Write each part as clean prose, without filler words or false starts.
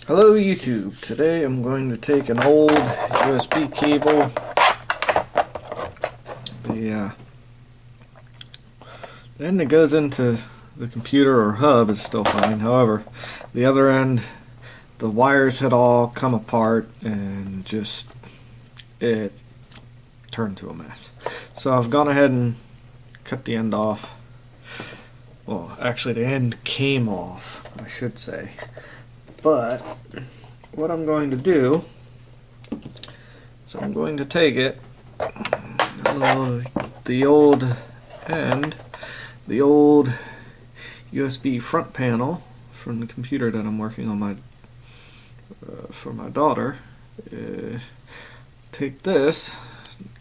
Hello YouTube. Today I'm going to take an old USB cable. The end that goes into the computer or hub is still fine. However, the other end, the wires had all come apart and it turned to a mess. So I've gone ahead and cut the end off. Well, actually the end came off, I should say. But what I'm going to do is I'm going to take it, the old end, the old USB front panel from the computer that I'm working on for my daughter. Take this,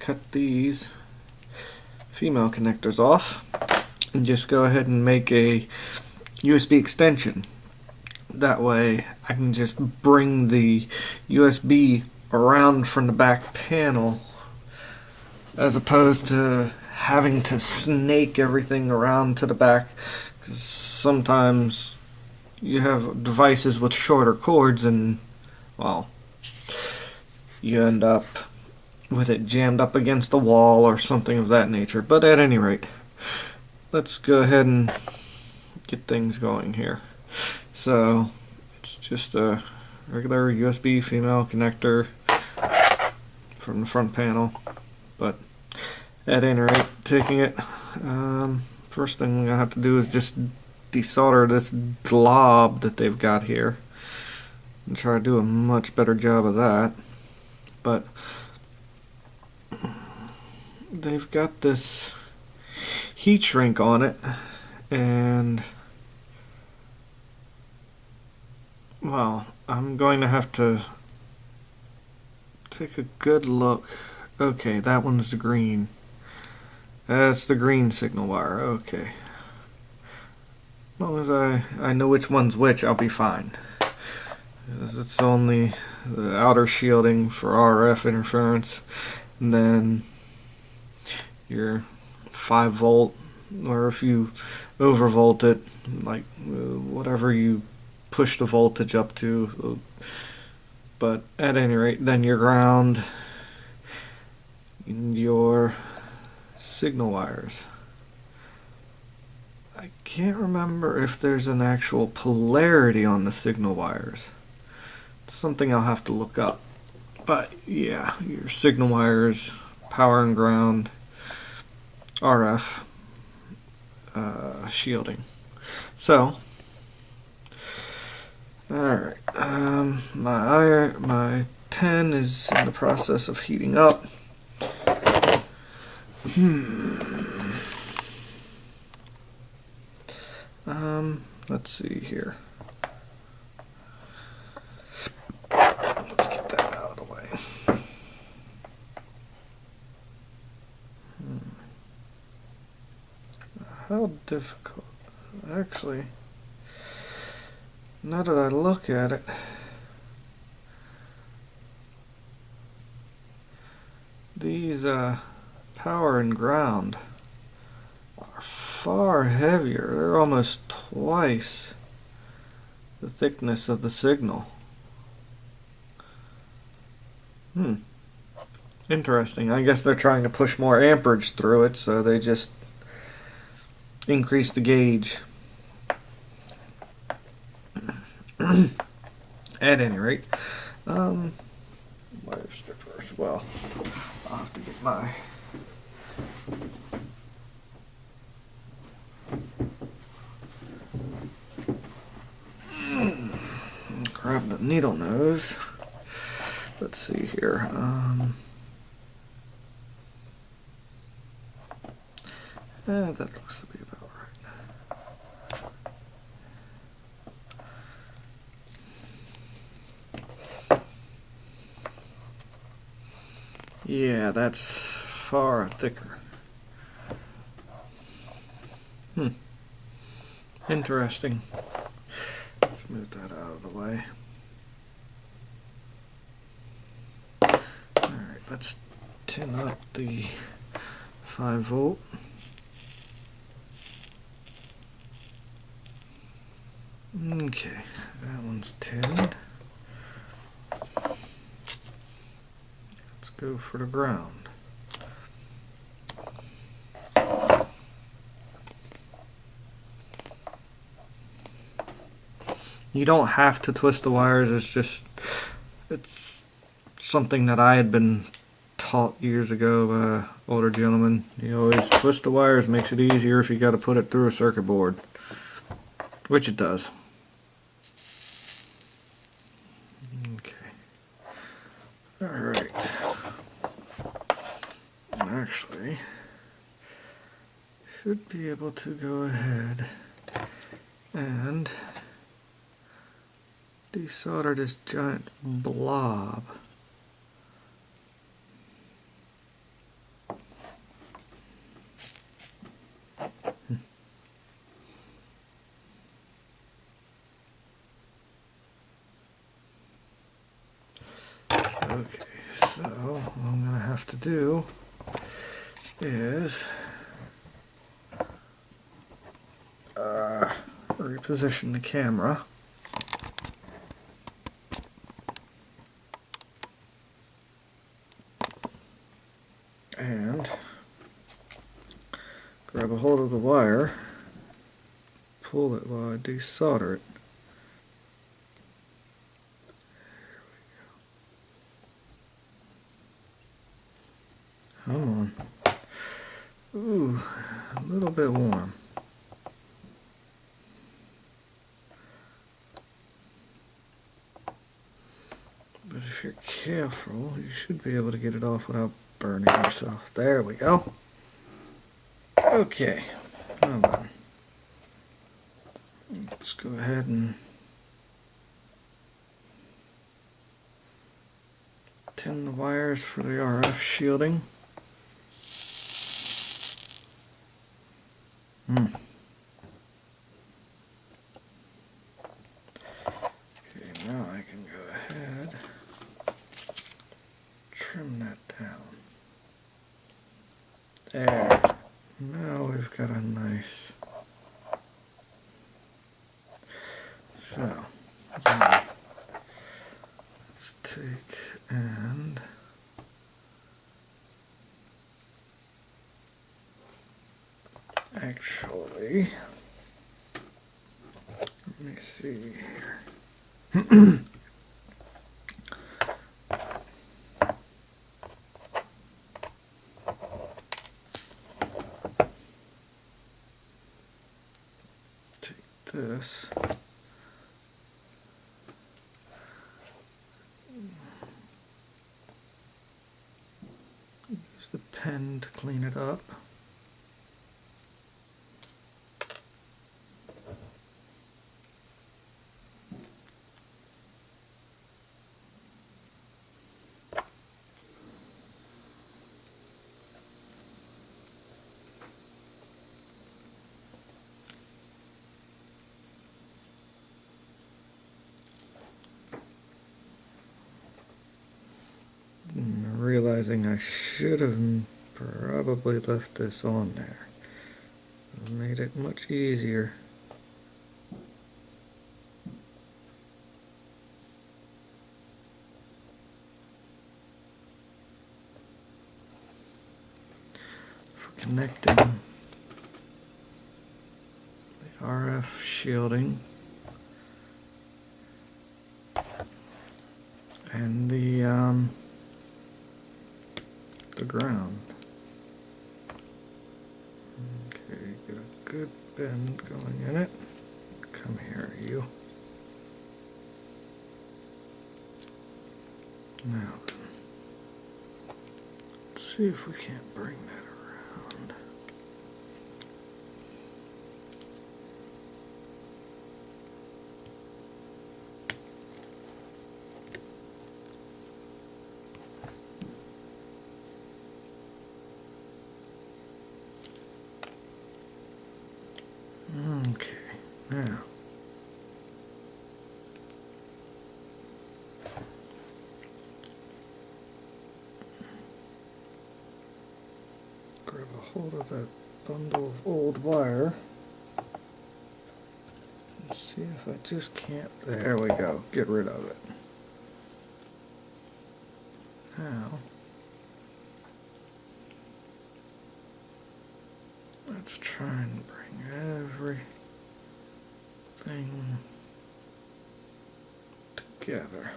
cut these female connectors off, and just go ahead and make a USB extension. That way I can just bring the USB around from the back panel as opposed to having to snake everything around to the back, because sometimes you have devices with shorter cords and, well, you end up with it jammed up against the wall or something of that nature. But at any rate, let's go ahead and get things going here. So it's just a regular USB female connector from the front panel, but at any rate, taking it, first thing I have to do is just desolder this glob that they've got here and try to do a much better job of that. But they've got this heat shrink on it, and well, I'm going to have to take a good look. Okay, that one's the green. That's the green signal wire. Okay. As long as I know which one's which, I'll be fine. Because it's only the outer shielding for RF interference, and then your 5 volt, or if you overvolt it, like whatever you push the voltage up to. But at any rate, then your ground and your signal wires. I can't remember if there's an actual polarity on the signal wires. It's something I'll have to look up. But yeah, your signal wires, power and ground, RF, shielding. So, alright, my pen is in the process of heating up. Let's see here. Let's get that out of the way. How difficult. Actually, now that I look at it, these power and ground are far heavier. They're almost twice the thickness of the signal. Interesting. I guess they're trying to push more amperage through it, so they just increase the gauge. At any rate, wire strippers. Well, I'll have to get my grab the needle nose. Let's see here. That looks to be about right. Yeah, that's far thicker. Interesting. Let's move that out of the way. Alright, let's tin up the 5 volt. Okay, that one's tinned. go for the ground. You don't have to twist the wires, it's something that I had been taught years ago by an older gentleman. You always twist the wires, makes it easier if you got to put it through a circuit board, which it does. Okay. Alright. Actually, should be able to go ahead and desolder this giant blob. Okay, so what I'm going to have to do is reposition the camera. And grab a hold of the wire, pull it while I desolder it. Come on. Ooh, a little bit warm. But if you're careful, you should be able to get it off without burning yourself. There we go. Okay, hold on. Let's go ahead and tin the wires for the RF shielding. Okay, now I can go ahead, trim that down. There. Now we've got a nice. So, let's take and actually, let me see here. Take this. Use the pen to clean it up. Realizing I should have probably left this on there. It made it much easier. For connecting the RF shielding and the ground. Okay, get a good bend going in it. Come here, you. Now then, let's see if we can't bring that around. Okay, now grab a hold of that bundle of old wire and see if I just can't. There we go, get rid of it. Now Let's try and bring everything together.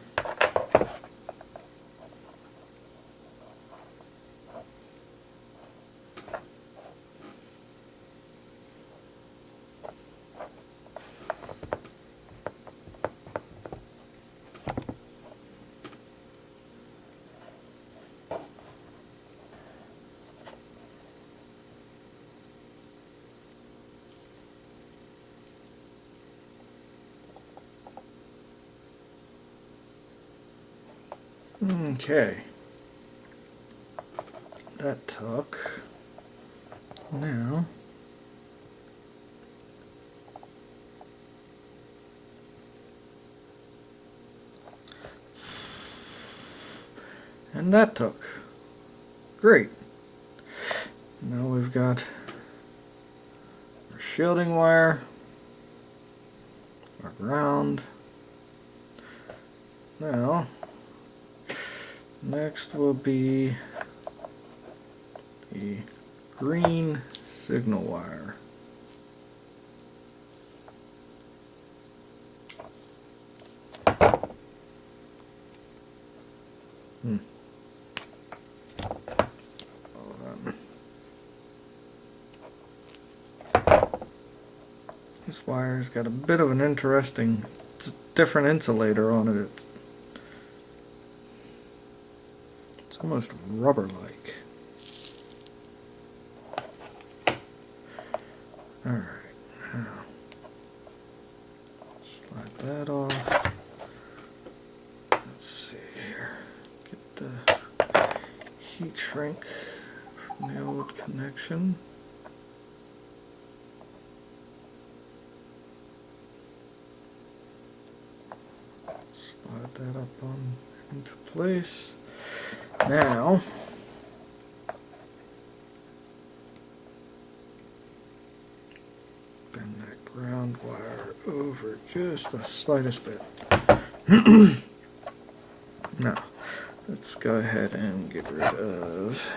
Okay, that took. Now, and that took. Great. Now we've got our shielding wire, our ground. Now, next will be the green signal wire. This wire's got a bit of an interesting, it's a different insulator on it. It's almost rubber-like. Alright, now slide that off. Let's see here. Get the heat shrink from the old connection. Slide that up on into place. Now, bend that ground wire over just the slightest bit. Now, let's go ahead and get rid of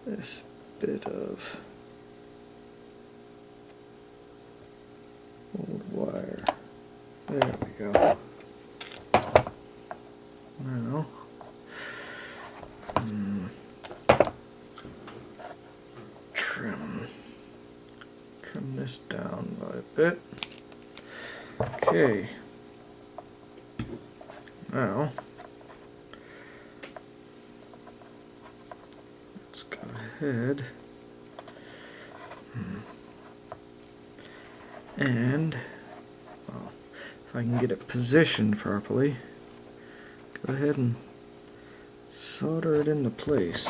this bit of old wire. There we go. Now, trim this down by a bit. Okay. Now, let's go ahead and, well, if I can get it positioned properly, go ahead and solder it into place.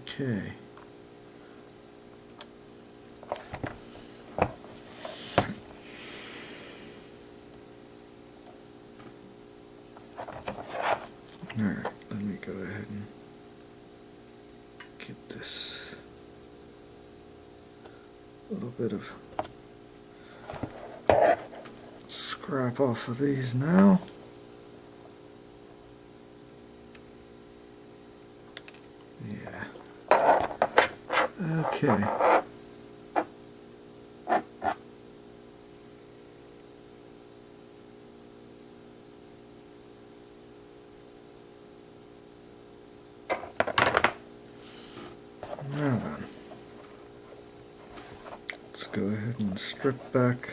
Okay. Alright, let me go ahead and get this little bit of scrap off of these now. Yeah. Okay. Now then, let's go ahead and strip back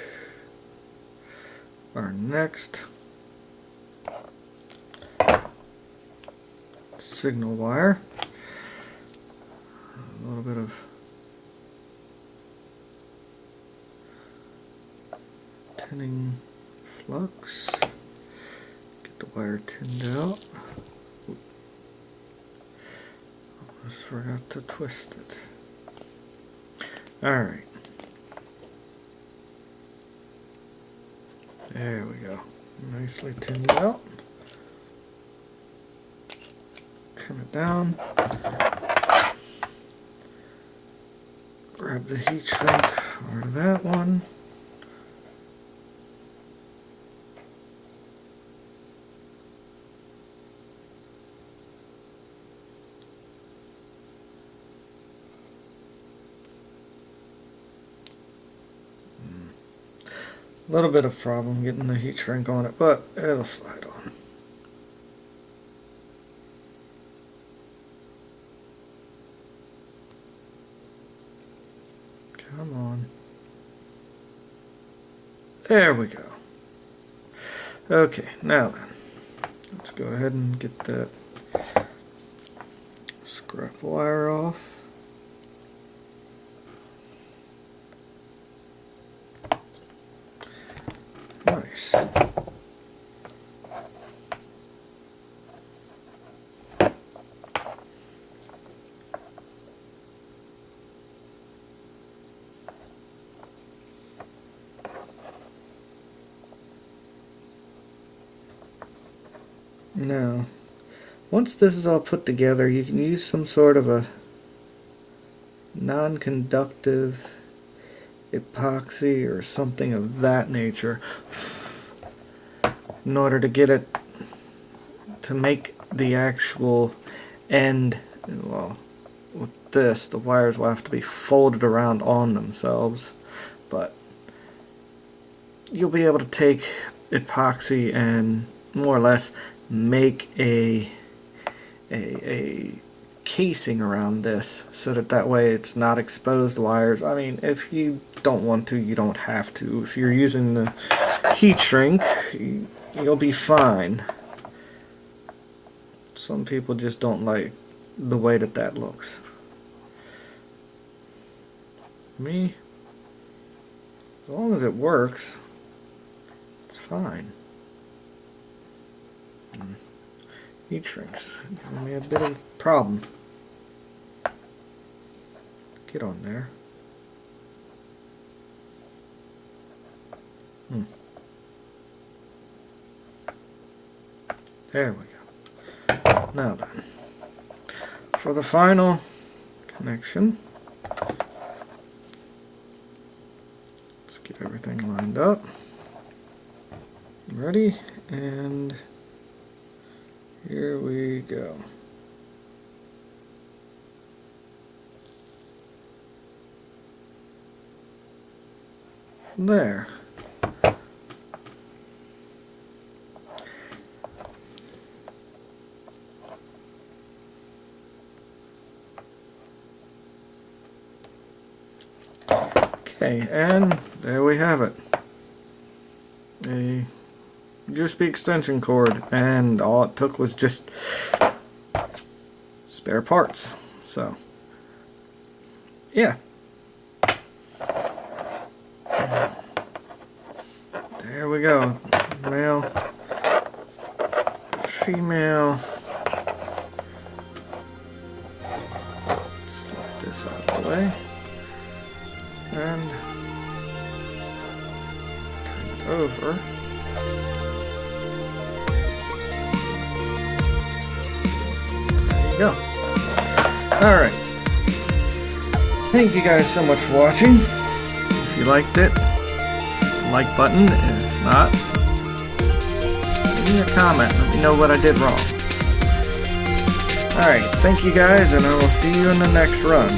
our next signal wire. A little bit of tinning flux. Get the wire tinned out. Almost forgot to twist it. Alright. There we go. Nicely tinned out. Trim it down. grab the heat shrink for that one. A little bit of problem getting the heat shrink on it, but it'll slide on. Come on. There we go. Okay, now then, let's go ahead and get that scrap wire off. Nice. Now, once this is all put together, you can use some sort of a non-conductive epoxy or something of that nature in order to get it to make the actual end. Well, with this, the wires will have to be folded around on themselves, but you'll be able to take epoxy and more or less make a casing around this so that way it's not exposed wires. I mean, if you don't want to, you don't have to. If you're using the heat shrink, you'll be fine. Some people just don't like the way that looks. Me, as long as it works, it's fine. Heat shrinks giving me a bit of a problem. Get on there. There we go. Now then, for the final connection, let's get everything lined up. Ready, and here we go. There. Okay, and there we have it. A USB extension cord, and all it took was just spare parts. So, yeah. There we go. Male, female. Slide this out of the way. And turn it over. There you go. Alright. Thank you guys so much for watching. If you liked it, hit the like button. If not, leave me a comment. Let me know what I did wrong. Alright, thank you guys, and I will see you in the next run.